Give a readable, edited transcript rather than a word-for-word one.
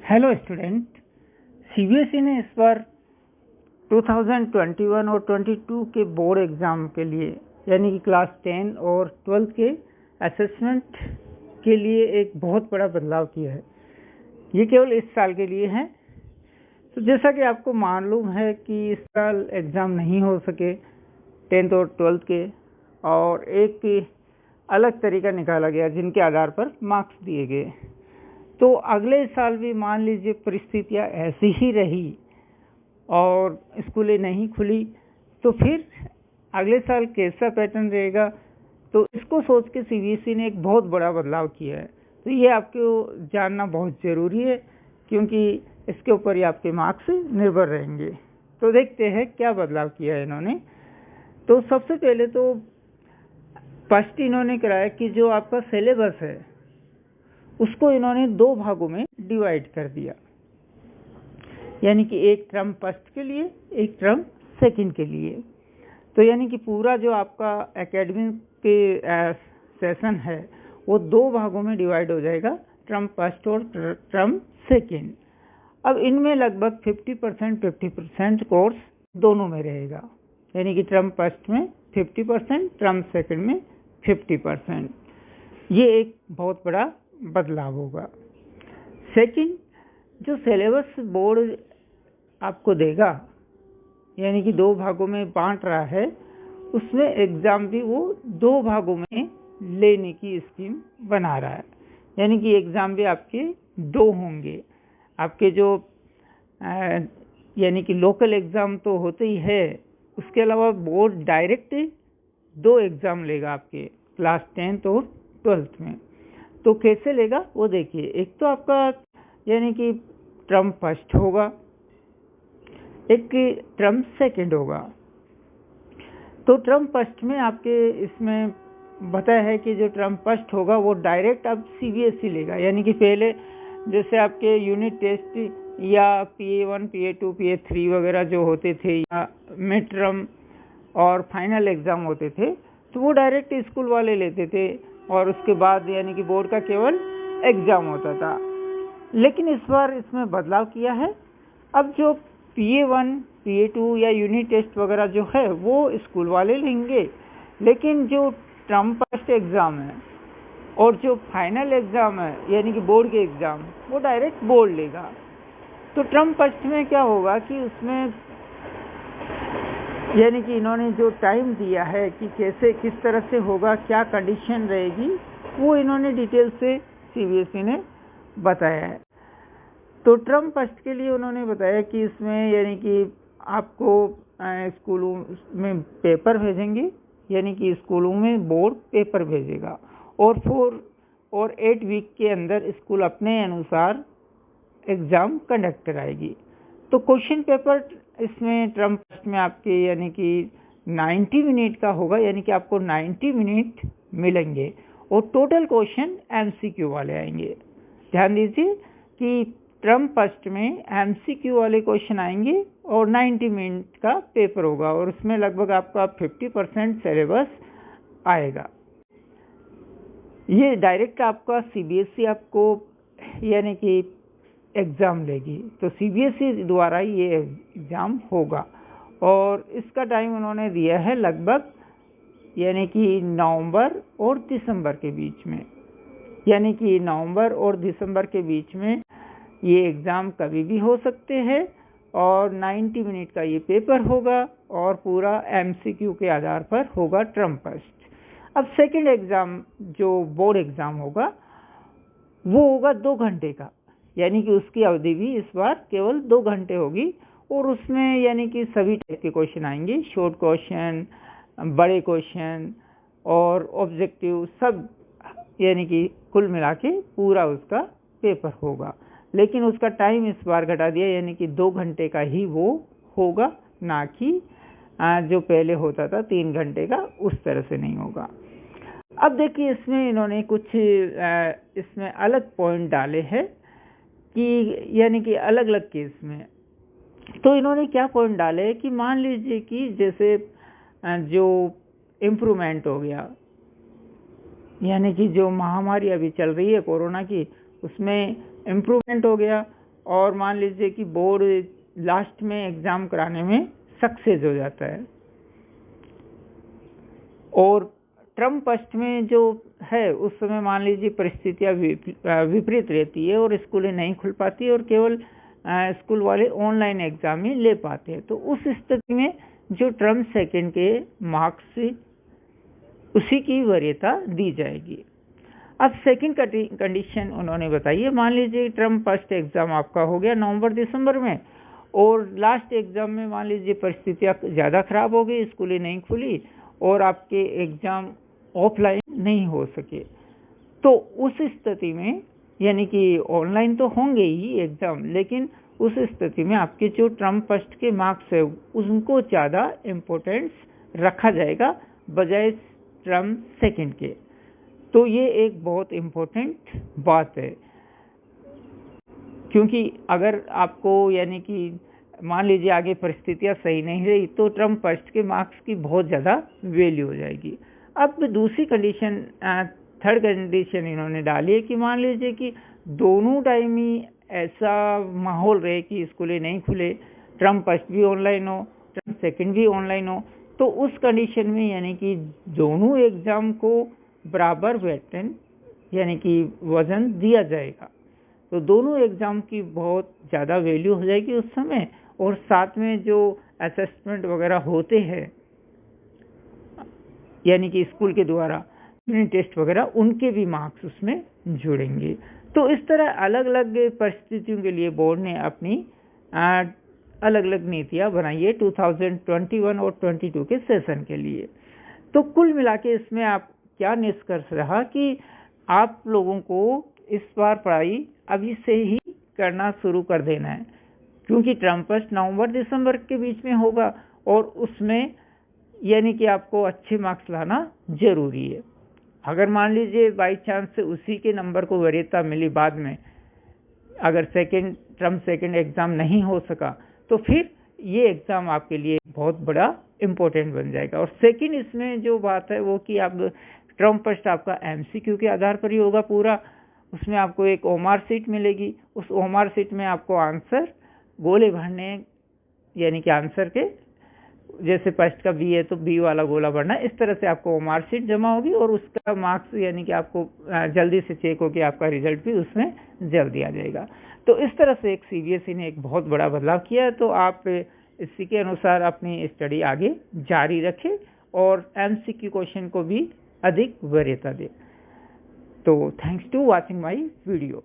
Hello student, CBSE ने इस बार 2021 और 22 के बोर्ड एग्ज़ाम के लिए यानी कि क्लास 10 और 12 के असेसमेंट के लिए एक बहुत बड़ा बदलाव किया है। ये केवल इस साल के लिए है। तो जैसा कि आपको मालूम है कि इस साल एग्ज़ाम नहीं हो सके 10th और 12th के, और एक अलग तरीका निकाला गया जिनके आधार पर मार्क्स दिए गए। तो अगले साल भी मान लीजिए परिस्थितियां ऐसी ही रही और स्कूलें नहीं खुली, तो फिर अगले साल कैसा पैटर्न रहेगा, तो इसको सोच के सीबीएसई ने एक बहुत बड़ा बदलाव किया है। तो ये आपको जानना बहुत ज़रूरी है, क्योंकि इसके ऊपर ही आपके मार्क्स निर्भर रहेंगे। तो देखते हैं क्या बदलाव किया है इन्होंने। तो सबसे पहले तो फर्स्ट इन्होंने कराया कि जो आपका सिलेबस है उसको इन्होंने दो भागों में डिवाइड कर दिया, यानी कि एक टर्म फर्स्ट के लिए, एक टर्म सेकंड के लिए। तो यानी कि पूरा जो आपका एकेडमिक के सेशन है वो दो भागों में डिवाइड हो जाएगा, टर्म फर्स्ट और टर्म सेकंड। अब इनमें लगभग 50% कोर्स दोनों में रहेगा, यानी कि टर्म फर्स्ट में 50%, टर्म सेकंड में 50%। ये एक बहुत बड़ा बदलाव होगा। सेकंड, जो सिलेबस बोर्ड आपको देगा, यानी कि दो भागों में बांट रहा है, उसमें एग्जाम भी वो दो भागों में लेने की स्कीम बना रहा है। यानी कि एग्जाम भी आपके दो होंगे। आपके जो यानी कि लोकल एग्जाम तो होते ही है, उसके अलावा बोर्ड डायरेक्ट दो एग्जाम लेगा आपके क्लास 10th और 12th में। तो कैसे लेगा वो देखिए। एक तो आपका यानी कि टर्म फर्स्ट होगा, एक टर्म सेकंड होगा। तो टर्म फर्स्ट में आपके इसमें बताया है कि जो टर्म फर्स्ट होगा वो डायरेक्ट अब सीबीएसई लेगा, यानी कि पहले जैसे आपके यूनिट टेस्ट या PA1, PA2, PA3 वगैरह जो होते थे, या मिड टर्म और फाइनल एग्जाम होते थे, तो वो डायरेक्ट स्कूल वाले लेते थे और उसके बाद यानी कि बोर्ड का केवल एग्जाम होता था। लेकिन इस बार इसमें बदलाव किया है। अब जो PA1, PA2 या यूनिट टेस्ट वगैरह जो है वो स्कूल वाले लेंगे, लेकिन जो टर्म फर्स्ट एग्जाम है और जो फाइनल एग्जाम है यानी कि बोर्ड के एग्जाम, वो डायरेक्ट बोर्ड लेगा। तो टर्म फर्स्ट में क्या होगा कि उसमें यानी कि इन्होंने जो टाइम दिया है कि कैसे किस तरह से होगा, क्या कंडीशन रहेगी, वो इन्होंने डिटेल से सीबीएसई ने बताया है। तो टर्म फर्स्ट के लिए उन्होंने बताया कि इसमें यानी कि आपको स्कूलों में पेपर भेजेंगे, यानी कि स्कूलों में बोर्ड पेपर भेजेगा, और 4 और 8 वीक के अंदर स्कूल अपने अनुसार एग्ज़ाम कंडक्ट कराएगी। तो क्वेश्चन पेपर इसमें टर्म फर्स्ट में आपके यानी कि 90 मिनट का होगा, यानी कि आपको 90 मिनट मिलेंगे, और टोटल क्वेश्चन MCQ वाले आएंगे। ध्यान दीजिए कि टर्म फर्स्ट में MCQ वाले क्वेश्चन आएंगे और 90 मिनट का पेपर होगा, और उसमें लगभग आपका 50% सिलेबस आएगा। ये डायरेक्ट आपका सीबीएसई आपको यानी कि एग्ज़ाम लेगी, तो सीबीएसई द्वारा ये एग्ज़ाम होगा, और इसका टाइम उन्होंने दिया है लगभग यानी कि नवंबर और दिसंबर के बीच में। यानी कि नवंबर और दिसंबर के बीच में ये एग्ज़ाम कभी भी हो सकते हैं, और 90 मिनट का ये पेपर होगा, और पूरा MCQ के आधार पर होगा टर्म फर्स्ट। अब सेकंड एग्ज़ाम जो बोर्ड एग्ज़ाम होगा वो होगा 2 घंटे का, यानी कि उसकी अवधि भी इस बार केवल 2 घंटे होगी, और उसमें यानी कि सभी टाइप के क्वेश्चन आएंगे, शॉर्ट क्वेश्चन, बड़े क्वेश्चन और ऑब्जेक्टिव, सब यानी कि कुल मिला के पूरा उसका पेपर होगा। लेकिन उसका टाइम इस बार घटा दिया, यानी कि 2 घंटे का ही वो होगा, ना कि जो पहले होता था 3 घंटे का, उस तरह से नहीं होगा। अब देखिए इसमें इन्होंने कुछ इसमें अलग पॉइंट डाले हैं कि यानी कि अलग अलग केस में। तो इन्होंने क्या पॉइंट डाले कि मान लीजिए कि जैसे जो इम्प्रूवमेंट हो गया, यानी कि जो महामारी अभी चल रही है कोरोना की, उसमें इम्प्रूवमेंट हो गया, और मान लीजिए कि बोर्ड लास्ट में एग्जाम कराने में सक्सेस हो जाता है। और टर्म फर्स्ट में जो है उस समय मान लीजिए परिस्थितियां विपरीत रहती है और स्कूलें नहीं खुल पाती और केवल स्कूल वाले ऑनलाइन एग्जाम ही ले पाते हैं। तो उस स्थिति में जो टर्म सेकंड के मार्क्स उसी की वरीयता दी जाएगी। अब सेकंड कंडीशन उन्होंने बताई है, मान लीजिए टर्म फर्स्ट एग्जाम आपका हो गया नवंबर दिसंबर में और लास्ट एग्जाम में मान लीजिए परिस्थितियां ज़्यादा खराब हो गई, स्कूलें नहीं खुली और आपके एग्जाम ऑफलाइन नहीं हो सके। तो उस स्थिति में यानी कि ऑनलाइन तो होंगे ही एग्जाम, लेकिन उस स्थिति में आपके जो टर्म फर्स्ट के मार्क्स है उनको ज़्यादा इम्पोर्टेंस रखा जाएगा बजाय टर्म सेकंड के। तो ये एक बहुत इम्पोर्टेंट बात है, क्योंकि अगर आपको यानी कि मान लीजिए आगे परिस्थितियां सही नहीं रही तो टर्म फर्स्ट के मार्क्स की बहुत ज़्यादा वैल्यू हो जाएगी। अब दूसरी कंडीशन, थर्ड कंडीशन इन्होंने डाली है कि मान लीजिए कि दोनों टाइम ही ऐसा माहौल रहे कि स्कूलें नहीं खुले, टर्म फर्स्ट भी ऑनलाइन हो, टर्म सेकंड भी ऑनलाइन हो, तो उस कंडीशन में यानी कि दोनों एग्जाम को बराबर वेटेन यानी कि वजन दिया जाएगा। तो दोनों एग्जाम की बहुत ज़्यादा वैल्यू हो जाएगी उस समय, और साथ में जो असेसमेंट वगैरह होते हैं यानी कि स्कूल के द्वारा यूनिट टेस्ट वगैरह, उनके भी मार्क्स उसमें जुड़ेंगे। तो इस तरह अलग अलग परिस्थितियों के लिए बोर्ड ने अपनी अलग अलग नीतियां बनाई है 2021 और 22 के सेशन के लिए। तो कुल मिला के इसमें आप क्या निष्कर्ष रहा कि आप लोगों को इस बार पढ़ाई अभी से ही करना शुरू कर देना है, क्योंकि टर्म फर्स्ट नवंबर दिसंबर के बीच में होगा और उसमें यानी कि आपको अच्छे मार्क्स लाना जरूरी है। अगर मान लीजिए बाई चांस से उसी के नंबर को वरीयता मिली बाद में, अगर टर्म सेकंड एग्जाम नहीं हो सका, तो फिर ये एग्जाम आपके लिए बहुत बड़ा इम्पोर्टेंट बन जाएगा। और सेकंड इसमें जो बात है वो कि आप टर्म फर्स्ट आपका एमसीक्यू के आधार पर ही होगा पूरा, उसमें आपको एक ओएमआर सीट मिलेगी, उस ओएमआर सीट में आपको आंसर गोले भरने यानी कि आंसर के जैसे फर्स्ट का बी है तो बी वाला गोला भरना, इस तरह से आपको ओएमआर सीट जमा होगी और उसका मार्क्स यानी कि आपको जल्दी से चेक होकर आपका रिजल्ट भी उसमें जल्दी आ जाएगा। तो इस तरह से एक सीबीएसई ने एक बहुत बड़ा बदलाव किया है। तो आप इसी के अनुसार अपनी स्टडी आगे जारी रखें और एमसीक्यू क्वेश्चन को भी अधिक वरीयता दें। तो thanks to watching my video.